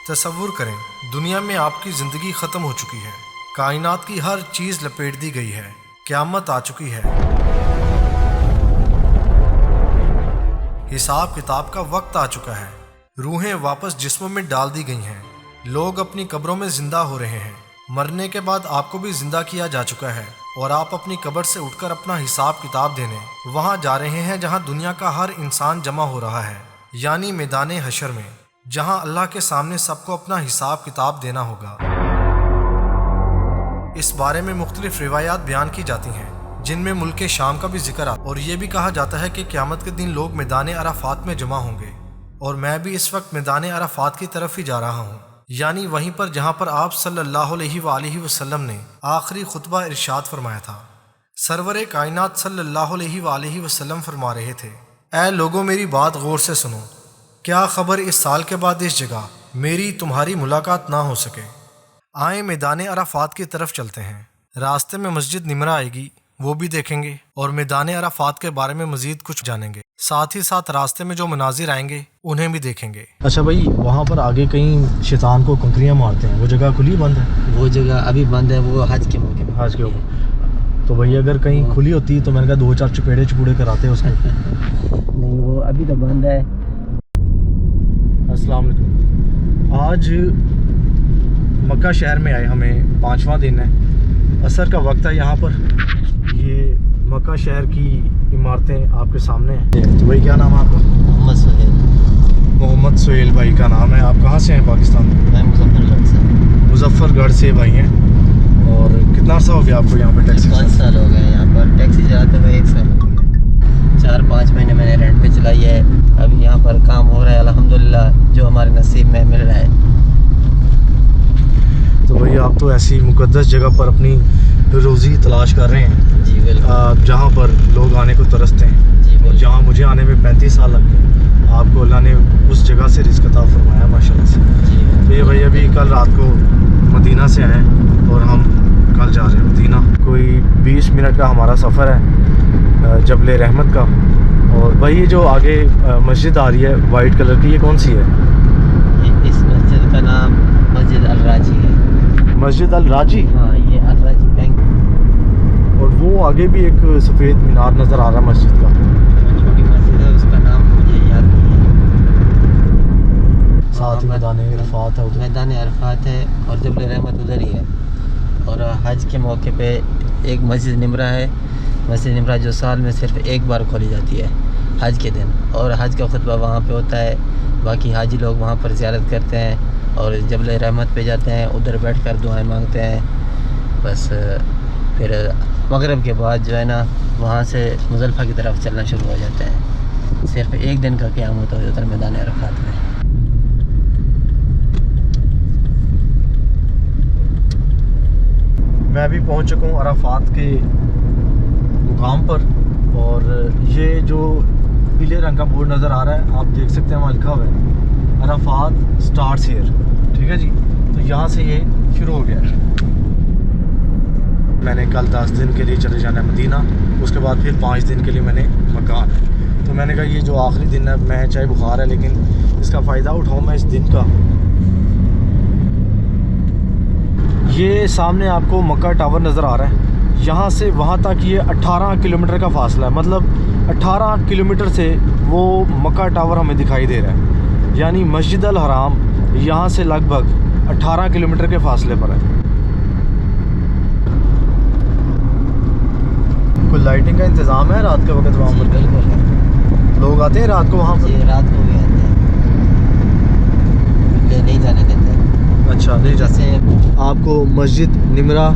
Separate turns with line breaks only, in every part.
तसव्वुर करें, दुनिया में आपकी ज़िंदगी ख़त्म हो चुकी है, कायनात की हर चीज़ लपेट दी गई है, क़यामत आ चुकी है, हिसाब किताब का वक्त आ चुका है, रूहें वापस जिस्मों में डाल दी गई हैं, लोग अपनी कब्रों में ज़िंदा हो रहे हैं, मरने के बाद आपको भी ज़िंदा किया जा चुका है और आप अपनी कब्र से उठकर अपना हिसाब किताब देने वहाँ जा रहे हैं जहाँ दुनिया का हर इंसान जमा हो रहा है, यानी मैदाने हशर में, जहाँ अल्लाह के सामने सबको अपना हिसाब किताब देना होगा। इस बारे में मुख्तलिफ रिवायात बयान की जाती हैं, जिनमें मुल्क शाम का भी जिक्र आता और ये भी कहा जाता है कि क़यामत के दिन लोग मैदाने अराफात में जमा होंगे और मैं भी इस वक्त मैदाने अराफात की तरफ ही जा रहा हूँ, यानी वहीं पर जहाँ पर आप सल्लल्लाहु अलैहि वसल्लम ने आखिरी खुतबा इरशाद फरमाया था। सरवरे कायनात सल्लल्लाहु अलैहि वसल्लम फरमा रहे थे, ऐ लोगों मेरी बात गौर से सुनो, क्या खबर इस साल के बाद इस जगह मेरी तुम्हारी मुलाकात ना हो सके। आए मैदाने अराफात की तरफ चलते हैं, रास्ते में मस्जिद निमरा आएगी, वो भी देखेंगे और मैदाने अराफात के बारे में मजीद कुछ जानेंगे, साथ ही साथ रास्ते में जो मनाजिर आएंगे उन्हें भी देखेंगे। अच्छा भाई, वहाँ पर आगे कहीं शैतान को कंकरियाँ मारते हैं, वो जगह खुली बंद है?
वो जगह अभी बंद है, वो हज के मौके पर।
हज के ऊपर तो भाई अगर कहीं खुली होती तो मैंने कहा 2-4 चुपेड़े कराते हैं उसके।
नहीं, वो अभी तो बंद है।
अस्सलाम वालेकुम। आज मक्का शहर में आए, हमें 5वां दिन है, असर का वक्त है। यहाँ पर ये मक्का शहर की इमारतें आपके सामने हैं। तो भाई क्या नाम है आपका?
मोहम्मद सुहेल।
मोहम्मद सुहेल भाई का नाम है। आप कहाँ से हैं पाकिस्तान?
मैं मुजफ्फरगढ़ से।
मुजफ्फरगढ़ से भाई हैं। और कितना अर्सा हो गया आपको यहाँ पे टैक्सी?
5 साल हो गए यहाँ पर टैक्सी चलाते हुए। 1 साल हो गया। 4-5 महीने मैंने रेंट पे चलाई है। अभी यहाँ पर काम हो रहा है अल्हम्दुलिल्लाह, जो हमारे नसीब में मिल रहा है।
तो भाई आप तो ऐसी मुकद्दस जगह पर अपनी रोज़ी तलाश कर रहे हैं।
जी बिल्कुल।
जहाँ पर लोग आने को तरसते हैं।
जी
और जहाँ मुझे आने में 35 साल लग गए, आपको अल्लाह ने उस जगह से रिज़्क़ अता फरमाया माशाल्लाह से।
जी।
तो ये भाई अभी कल रात को मदीना से आए और हम कल जा रहे हैं मदीना। कोई 20 मिनट का हमारा सफ़र है जबल रहमत का। और भाई ये जो आगे मस्जिद आ रही है वाइट कलर की, ये कौन सी है?
इस मस्जिद का नाम मस्जिद अल राजी है।
मस्जिद अल राजी?
हाँ, ये अल राजी बैंक।
और वो आगे भी एक सफ़ेद मीनार नज़र आ रहा है मस्जिद का।
छोटी मस्जिद है, उसका नाम मुझे याद नहीं है।
साथ ही मैदान अरफात है,
मैदान अरफात है और जबल रहमत उधर ही है। और हज के मौके पे एक मस्जिद निमरा है। मस्जिद निमरा जो साल में सिर्फ एक बार खोली जाती है हज के दिन, और हज का खुतबा वहाँ पे होता है। बाकी हाजी लोग वहाँ पर ज़ियारत करते हैं और जबल रहमत पे जाते हैं, उधर बैठकर दुआएं मांगते हैं। बस फिर मगरिब के बाद जो है ना, वहाँ से मुज़ल्फ़ा की तरफ चलना शुरू हो जाते हैं। सिर्फ एक दिन का क़याम होता है उधर मैदान अरफात में।
मैं भी पहुंच चुका हूँ अराफात के मुकाम पर। और ये जो पीले रंग का बोर्ड नज़र आ रहा है, आप देख सकते हैं वहाँ लिखा हुआ है अराफात स्टार्ट्स हियर। ठीक है जी, तो यहाँ से ये शुरू हो गया है। मैंने कल 10 दिन के लिए चले जाना है मदीना, उसके बाद फिर 5 दिन के लिए मैंने मक्का आना है। तो मैंने कहा ये जो आखिरी दिन है, मैं चाहे बुखार है लेकिन इसका फ़ायदा उठाऊँ मैं इस दिन का। ये सामने आपको मक्का टावर नज़र आ रहा है। यहाँ से वहाँ तक ये 18 किलोमीटर का फासला है। मतलब 18 किलोमीटर से वो मक्का टावर हमें दिखाई दे रहा है। यानी मस्जिद अल हराम यहाँ से लगभग 18 किलोमीटर के फासले पर है। कोई लाइटिंग का इंतज़ाम है रात के वक्त वहाँ पर?
बिल्कुल है।
लोग आते हैं रात को वहाँ पर?
जी, रात को भी आते हैं, नहीं जाने देते।
अच्छा, नहीं
जैसे
आपको मस्जिद निमरा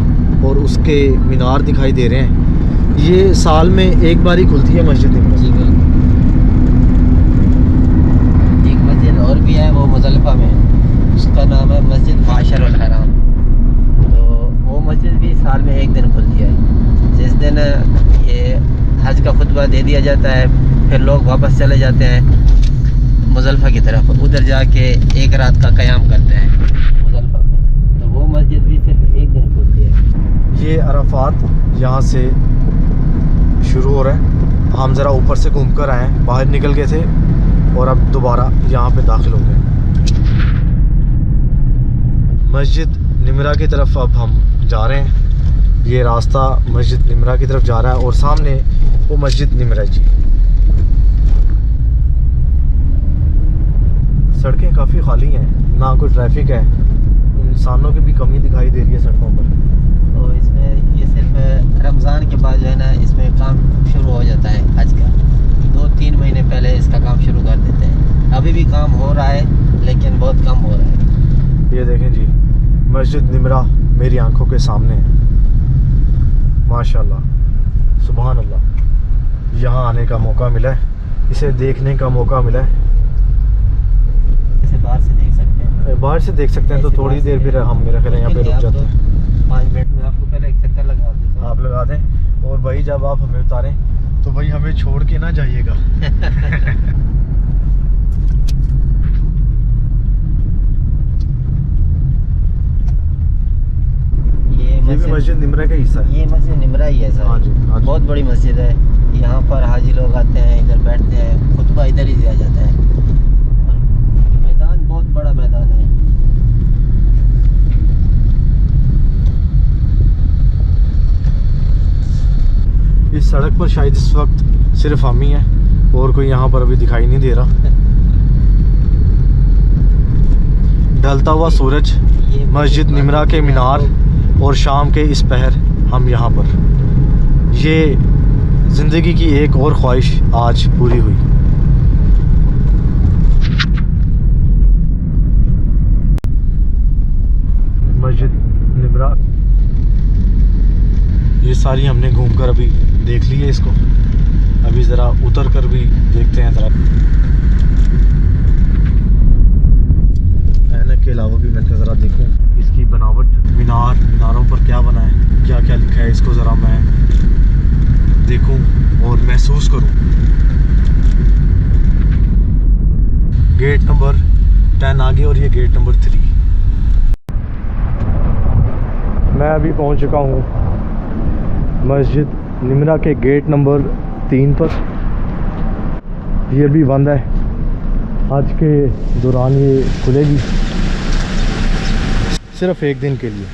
और उसके मीनार दिखाई दे रहे हैं। ये साल में एक बार ही खुलती है मस्जिद निमरा।
जी बिल्कुल। एक मस्जिद और भी है, वो मुज़ल्फ़ा में है, उसका नाम है मस्जिद माशर अल हराम। तो वो मस्जिद भी साल में एक दिन खुलती है। जिस दिन ये हज का खुतबा दे दिया जाता है, फिर लोग वापस चले जाते हैं मुज़ल्फ़ा की तरफ, उधर जाके एक रात का क़याम करते हैं मुज़ल्फ़ा में। तो वो मस्जिद भी सिर्फ एक दिन खुलती है।
ये अराफात यहाँ से शुरू हो रहा है। हम ज़रा ऊपर से घूम कर आए हैं, बाहर निकल गए थे और अब दोबारा यहाँ पे दाखिल हो गए। मस्जिद निमरा की तरफ अब हम जा रहे हैं। ये रास्ता मस्जिद निमरा की तरफ जा रहा है और सामने वो मस्जिद निमरा जी। सड़कें काफ़ी खाली हैं, ना कोई ट्रैफिक है, इंसानों की भी कमी दिखाई दे रही है सड़कों पर।
तो इसमें ये सिर्फ रमज़ान के बाद जो है ना, इसमें काम शुरू हो जाता है हज का। 2-3 महीने पहले इसका काम शुरू कर देते हैं। अभी भी काम हो रहा है लेकिन बहुत कम हो रहा है।
ये देखें जी, मस्जिद निमरा मेरी आंखों के सामने है। माशाल्लाह, सुभान अल्लाह। यहाँ आने का मौका मिला है, इसे देखने का मौका मिला है।
इसे बाहर से देख सकते हैं।
बाहर से देख सकते हैं तो थोड़ी देर फिर हम मेरा ख्याल है यहाँ पे रुक जाते हैं।
5 मिनट में आपको पहले एक चक्कर लगा देता हूँ।
आप लगा दें। और भाई जब आप हमें उतारें तो भाई हमें छोड़ के ना जाइएगा। ये भी मस्जिद निमरा का हिस्सा है।
ये मस्जिद निमरा ही है सर।
हाँ जी, हाँ जी।
बहुत बड़ी मस्जिद है। यहाँ पर हाजी लोग आते हैं, इधर बैठते हैं, खुतबा इधर ही दिया जाता है। और मैदान बहुत बड़ा मैदान है।
इस सड़क पर शायद इस वक्त सिर्फ हम ही हैं और कोई यहाँ पर अभी दिखाई नहीं दे रहा। ढलता हुआ सूरज, मस्जिद निमरा के मीनार और शाम के इस पहर हम यहाँ पर। ये ज़िंदगी की एक और ख्वाहिश आज पूरी हुई। मस्जिद निमरा ये सारी हमने घूमकर अभी देख ली है इसको। अभी ज़रा उतर कर भी देखते हैं ज़रा। ऐनक के अलावा भी मैं ज़रा देखूं इसकी बनावट, मीनारों पर क्या बना है, क्या क्या लिखा है, इसको ज़रा मैं देखूं और महसूस करूं। गेट नंबर 10 आगे और ये गेट नंबर 3। मैं अभी पहुंच चुका हूं मस्जिद निमरा के गेट नंबर 3 पर। ये भी बंद है, आज के दौरान ये खुलेगी सिर्फ एक दिन के लिए।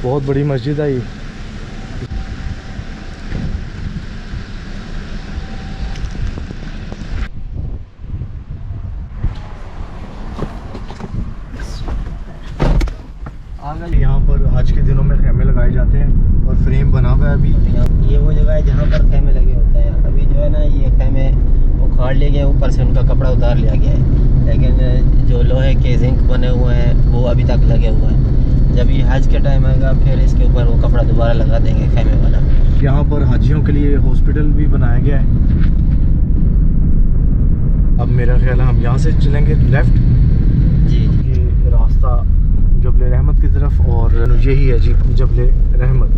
बहुत बड़ी मस्जिद है ये। यहाँ पर आज के दिनों में खेमे लगाए जाते हैं और फ्रेम बना हुआ है अभी।
ये वो जगह है जहाँ पर खेमे लगे होते हैं। अभी जो है ना, ये खेमे उखाड़ लिए गए, ऊपर से उनका कपड़ा उतार लिया गया है, लेकिन जो लोहे के जिंक बने हुए हैं वो अभी तक लगे हुए हैं। जब ये हज के टाइम आएगा फिर इसके ऊपर वो कपड़ा दोबारा लगा देंगे खेमे वाला।
यहाँ पर हाजियों के लिए हॉस्पिटल भी बनाया गया है। अब मेरा ख्याल है हम यहाँ से चलेंगे लेफ़्ट
जी।
ये रास्ता जबले रहमत की तरफ, और यही है जी जबले रहमत।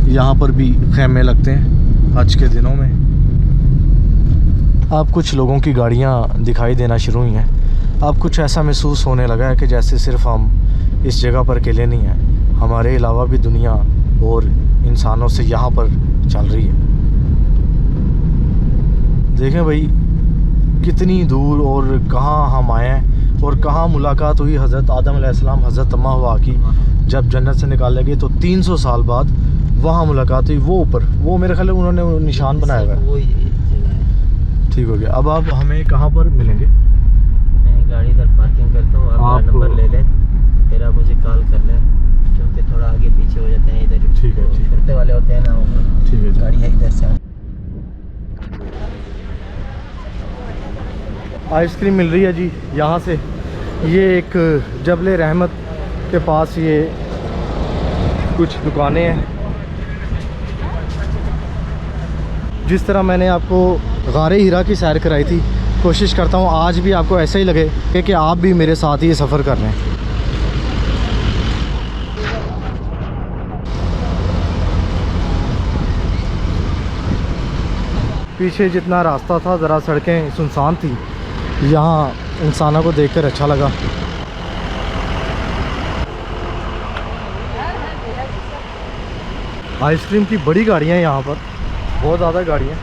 यहाँ पर भी खेमे लगते हैं आज के दिनों में। अब कुछ लोगों की गाड़ियाँ दिखाई देना शुरू हुई हैं। अब कुछ ऐसा महसूस होने लगा है कि जैसे सिर्फ हम इस जगह पर अकेले नहीं हैं, हमारे अलावा भी दुनिया और इंसानों से यहाँ पर चल रही है। देखें भाई कितनी दूर और कहाँ हम आए हैं और कहाँ मुलाकात हुई हज़रत आदम अलैहिस्सलाम, हज़रत अम्मा हव्वा की जब जन्नत से निकाले गए तो 300 साल बाद वहाँ मुलाकात हुई। वो ऊपर वो मेरे ख्याल उन्होंने निशान बनाया हुआ है। ठीक हो गया। अब आप हमें कहाँ पर मिलेंगे?
मैं गाड़ी इधर पार्किंग करता हूँ, आप नंबर ले लें, फिर आप मुझे कॉल कर लें, क्योंकि थोड़ा आगे पीछे हो जाते हैं इधर।
ठीक है, ठीक है।
छुट्टे वाले होते हैं ना,
ठीक है,
गाड़ी है इधर से।
आइसक्रीम मिल रही है जी यहाँ से। ये एक जबले रहमत के पास ये कुछ दुकानें हैं। जिस तरह मैंने आपको गारे हीरा की सैर कराई थी, कोशिश करता हूँ आज भी आपको ऐसा ही लगे कि आप भी मेरे साथ ही ये सफ़र कर रहे हैं। पीछे जितना रास्ता था ज़रा सड़कें सुनसान थी, यहाँ इंसानों को देखकर अच्छा लगा। आइसक्रीम की बड़ी गाड़ियाँ हैं यहाँ पर, बहुत ज़्यादा गाड़ियाँ।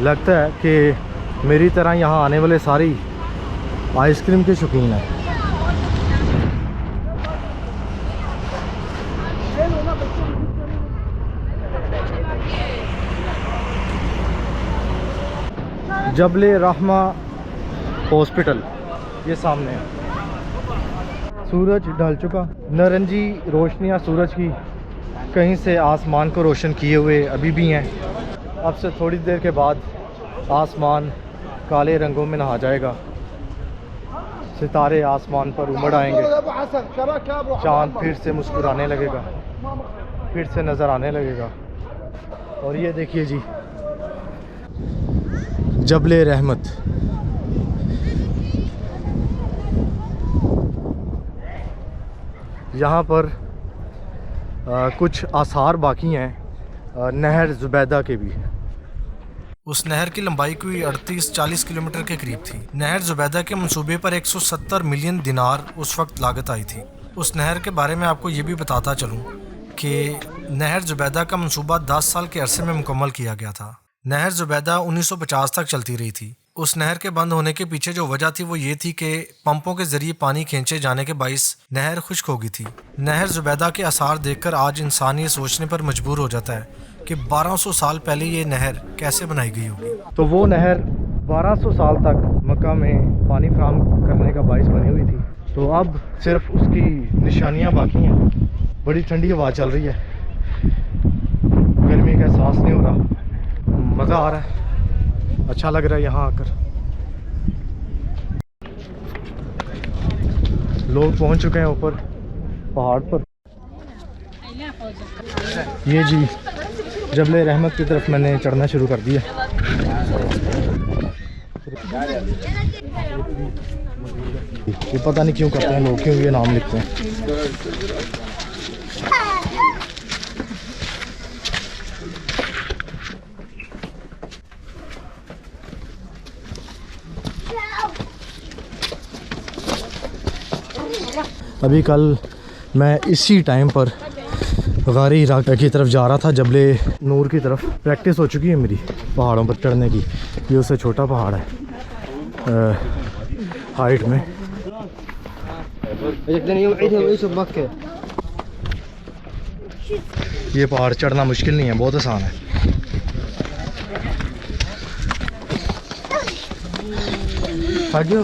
लगता है कि मेरी तरह यहाँ आने वाले सारे आइसक्रीम के शौकीन हैं। जबले रहमा हॉस्पिटल ये सामने है। सूरज ढल चुका, नारंगी रोशनियाँ सूरज की कहीं से आसमान को रोशन किए हुए अभी भी हैं। अब से थोड़ी देर के बाद आसमान काले रंगों में नहा जाएगा, सितारे आसमान पर उमड़ आएंगे, चाँद फिर से मुस्कुराने लगेगा, फिर से नज़र आने लगेगा। और ये देखिए जी जबले रहमत। यहाँ पर कुछ आसार बाकी हैं नहर ज़ुबैदा के भी। उस नहर की लंबाई कोई 38-40 किलोमीटर के करीब थी। नहर ज़ुबैदा के मंसूबे पर 170 मिलियन दिनार उस वक्त लागत आई थी। उस नहर के बारे में आपको ये भी बताता चलूँ कि नहर ज़ुबैदा का मंसूबा 10 साल के अरसे में मुकम्मल किया गया था। नहर ज़ुबैदा 1950 तक चलती रही थी। उस नहर के बंद होने के पीछे जो वजह थी वो ये थी कि पंपों के जरिए पानी खींचे जाने के बाइस नहर खुश्क हो गई थी। नहर ज़ुबैदा के आसार देखकर आज इंसान ये सोचने पर मजबूर हो जाता है कि 1200 साल पहले ये नहर कैसे बनाई गई होगी। तो वो नहर 1200 साल तक मक्का में पानी फराहम करने का बाइस बनी हुई थी। तो अब सिर्फ उसकी निशानियाँ बाकी हैं। बड़ी ठंडी हवा चल रही है, गर्मी का एहसास नहीं हो रहा, मज़ा आ रहा है, अच्छा लग रहा है यहाँ आकर। लोग पहुँच चुके हैं ऊपर पहाड़ पर। ये जी जबले रहमत की तरफ मैंने चढ़ना शुरू कर दिया। ये पता नहीं क्यों करते हैं लोग, क्यों ये नाम लिखते हैं। अभी कल मैं इसी टाइम पर गारी हिरा की तरफ जा रहा था, जबले नूर की तरफ। प्रैक्टिस हो चुकी है मेरी पहाड़ों पर चढ़ने की। ये उससे छोटा पहाड़ है हाइट में। ये पहाड़ चढ़ना मुश्किल नहीं है, बहुत आसान है। थक गए?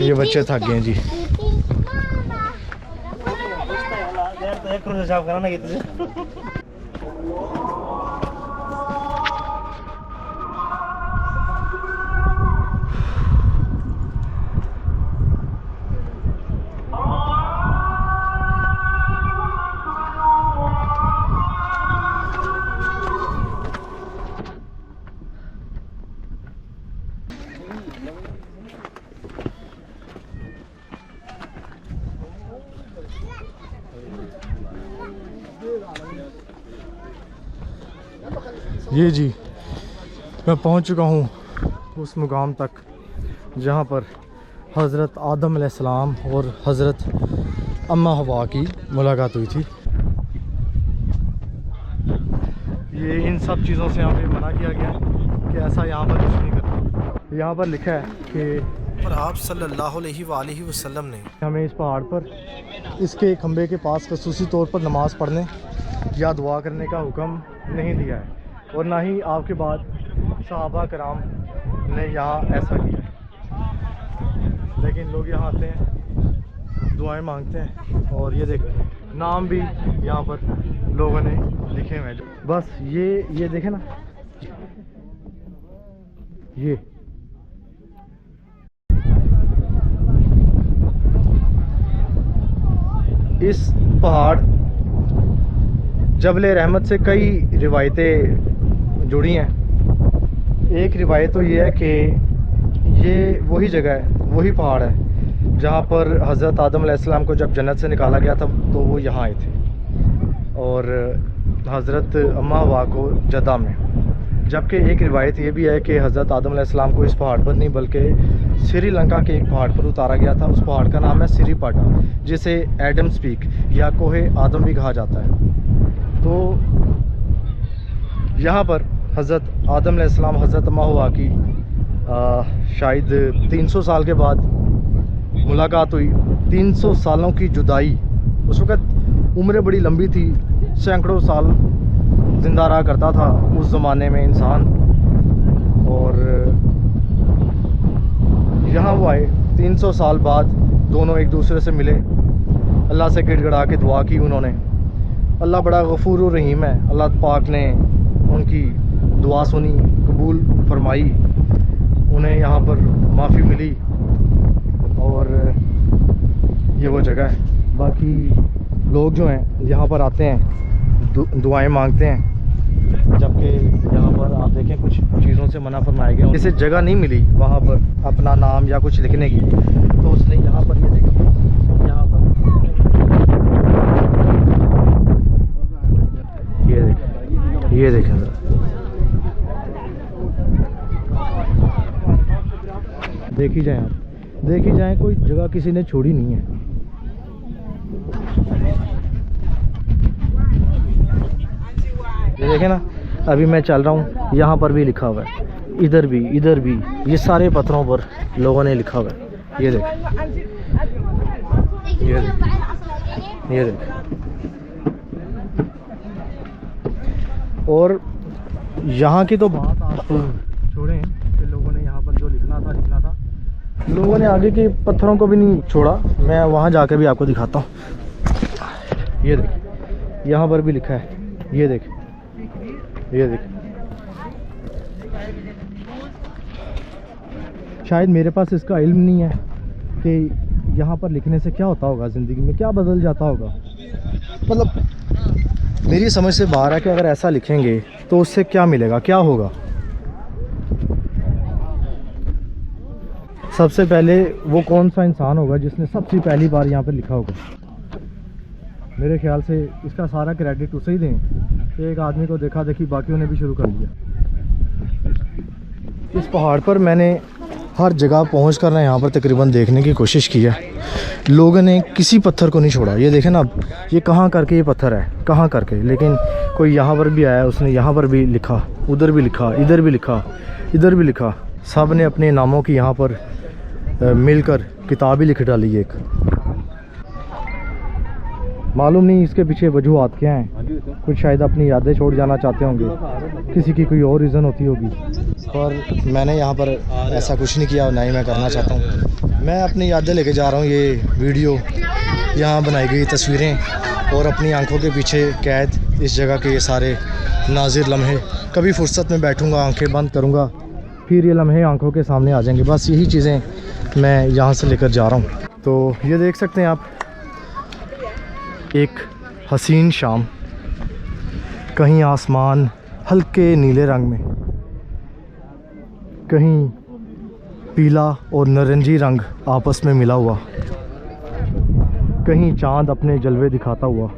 ये बच्चे थक गए जी। ये जी मैं पहुंच चुका हूं उस मुकाम तक जहां पर हज़रत आदम अलैहिस्सलाम और हज़रत अम्मा हवा की मुलाकात हुई थी। ये इन सब चीज़ों से यहाँ पे मना किया गया कि ऐसा यहाँ पर कुछ नहीं करना। यहाँ पर लिखा है कि और आप सल्लल्लाहु अलैहि वसल्लम ने हमें इस पहाड़ पर इसके खंबे के पास खसूसी तौर पर नमाज़ पढ़ने या दुआ करने का हुक्म नहीं दिया है, और ना ही आपके बाद सहाबा कराम ने यहाँ ऐसा किया है। लेकिन लोग यहाँ आते हैं, दुआएं मांगते हैं, और ये देख नाम भी यहाँ पर लोगों ने लिखे हुए हैं। बस ये देखें ना, ये इस पहाड़ जबले रहमत से कई रिवायतें जुड़ी हैं। एक रिवायत तो ये है कि ये वही जगह है, वही पहाड़ है जहाँ पर हज़रत आदम अलैहिस्सलाम को जब जन्नत से निकाला गया था तो वो यहाँ आए थे, और हज़रत अम्मा हवा को जद्दा में। जबकि एक रिवायत ये भी है कि हज़रत आदम अलैहिस्सलाम को इस पहाड़ पर नहीं बल्कि श्रीलंका के एक पहाड़ पर उतारा गया था। उस पहाड़ का नाम है सिरीपाटा, जिसे एडम्स पीक या कोहे आदम भी कहा जाता है। तो यहाँ पर हज़रत आदम अलैहिस्सलाम हज़रत अम्मा हुआ की शायद 300 साल के बाद मुलाकात हुई। 300 सालों की जुदाई। उस वक़्त उम्र बड़ी लंबी थी, सैकड़ों साल ज़िंदा रहा करता था उस ज़माने में इंसान। और यहाँ वो आए 300 साल बाद, दोनों एक दूसरे से मिले, अल्लाह से गिड़गिड़ा के दुआ की उन्होंने। अल्लाह बड़ा गफूर और रहीम है। अल्लाह पाक ने उनकी दुआ सुनी, कबूल फरमाई, उन्हें यहाँ पर माफ़ी मिली और ये वो जगह है। बाकी लोग जो हैं यहाँ पर आते हैं, दुआएं मांगते हैं, जबकि यहाँ पर आप देखें कुछ चीज़ों से मना फरमाया गया। जैसे जगह नहीं मिली वहाँ पर अपना नाम या कुछ लिखने की, तो उसने यहाँ पर ये देखिए, यहाँ पर ये देखें ज़रा, देखी जाए आप, देखी जाए कोई जगह किसी ने छोड़ी नहीं है। ये देखें ना, अभी मैं चल रहा हूँ, यहाँ पर भी लिखा हुआ है, इधर भी, ये सारे पत्थरों पर लोगों ने लिखा हुआ है। ये देख, ये देख। और यहाँ की तो बात आप छोड़ें कि लोगों ने यहाँ पर जो लिखना था, लोगों ने आगे के पत्थरों को भी नहीं छोड़ा। मैं वहाँ जाकर भी आपको दिखाता हूँ। ये देख, यहाँ पर भी लिखा है, ये देख, ये देख। शायद मेरे पास इसका इल्म नहीं है कि यहाँ पर लिखने से क्या होता होगा, ज़िंदगी में क्या बदल जाता होगा। मतलब मेरी समझ से बाहर है कि अगर ऐसा लिखेंगे तो उससे क्या मिलेगा, क्या होगा। सबसे पहले वो कौन सा इंसान होगा जिसने सबसे पहली बार यहाँ पर लिखा होगा। मेरे ख्याल से इसका सारा क्रेडिट उसे ही दें। एक आदमी को देखा देखी बाकियों ने भी शुरू कर दिया। इस पहाड़ पर मैंने हर जगह पहुँच कर यहाँ पर तकरीबन देखने की कोशिश की है। लोगों ने किसी पत्थर को नहीं छोड़ा। ये देखें ना, ये कहाँ करके ये पत्थर है, कहाँ करके, लेकिन कोई यहाँ पर भी आया, उसने यहाँ पर भी लिखा, उधर भी लिखा, इधर भी लिखा, इधर भी लिखा। सब ने अपने नामों की यहाँ पर मिलकर किताब ही लिख डाली एक। मालूम नहीं इसके पीछे वजूहात क्या हैं। कुछ शायद अपनी यादें छोड़ जाना चाहते होंगे, किसी की कोई और रीज़न होती होगी, पर मैंने यहाँ पर ऐसा कुछ नहीं किया और ना ही मैं करना चाहता हूँ। मैं अपनी यादें लेके जा रहा हूँ। ये वीडियो, यहाँ बनाई गई तस्वीरें और अपनी आंखों के पीछे कैद इस जगह के ये सारे नाज़िर लम्हे। कभी फुर्सत में बैठूँगा, आंखें बंद करूँगा, फिर ये लम्हे आंखों के सामने आ जाएंगे। बस यही चीज़ें मैं यहाँ से लेकर जा रहा हूँ। तो ये देख सकते हैं आप, एक हसीन शाम, कहीं आसमान हल्के नीले रंग में, कहीं पीला और नारंगी रंग आपस में मिला हुआ, कहीं चांद अपने जलवे दिखाता हुआ,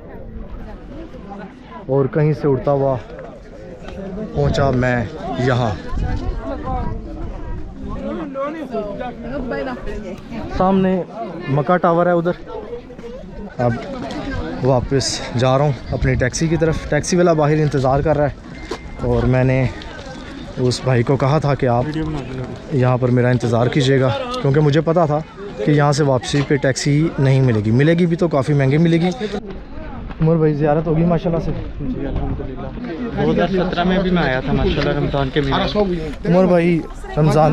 और कहीं से उड़ता हुआ पहुंचा मैं यहाँ। सामने मक्का टावर है उधर। अब वापस जा रहा हूँ अपनी टैक्सी की तरफ। टैक्सी वाला बाहर इंतज़ार कर रहा है और मैंने उस भाई को कहा था कि आप यहाँ पर मेरा इंतज़ार कीजिएगा, क्योंकि मुझे पता था कि यहाँ से वापसी पे टैक्सी नहीं मिलेगी। मिलेगी भी तो काफ़ी महंगी मिलेगी। उमर भाई ज़ियारत होगी माशाल्लाह से?
जी अल्हम्दुलिल्लाह। 2017 में भी मैं आया था माशाल्लाह रमज़ान के महीने।
उमर भाई रमज़ान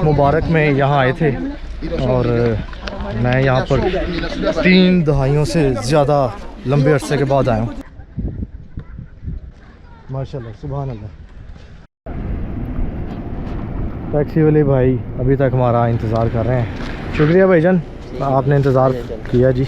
मुबारक में यहाँ आए थे और मैं यहाँ पर 3 दहाइयों से ज़्यादा लंबे अरसे के बाद आया हूँ। माशाल्लाह, सुभान अल्लाह। टैक्सी वाले भाई अभी तक हमारा इंतज़ार कर रहे हैं। शुक्रिया भाईजान, आपने इंतज़ार किया जी।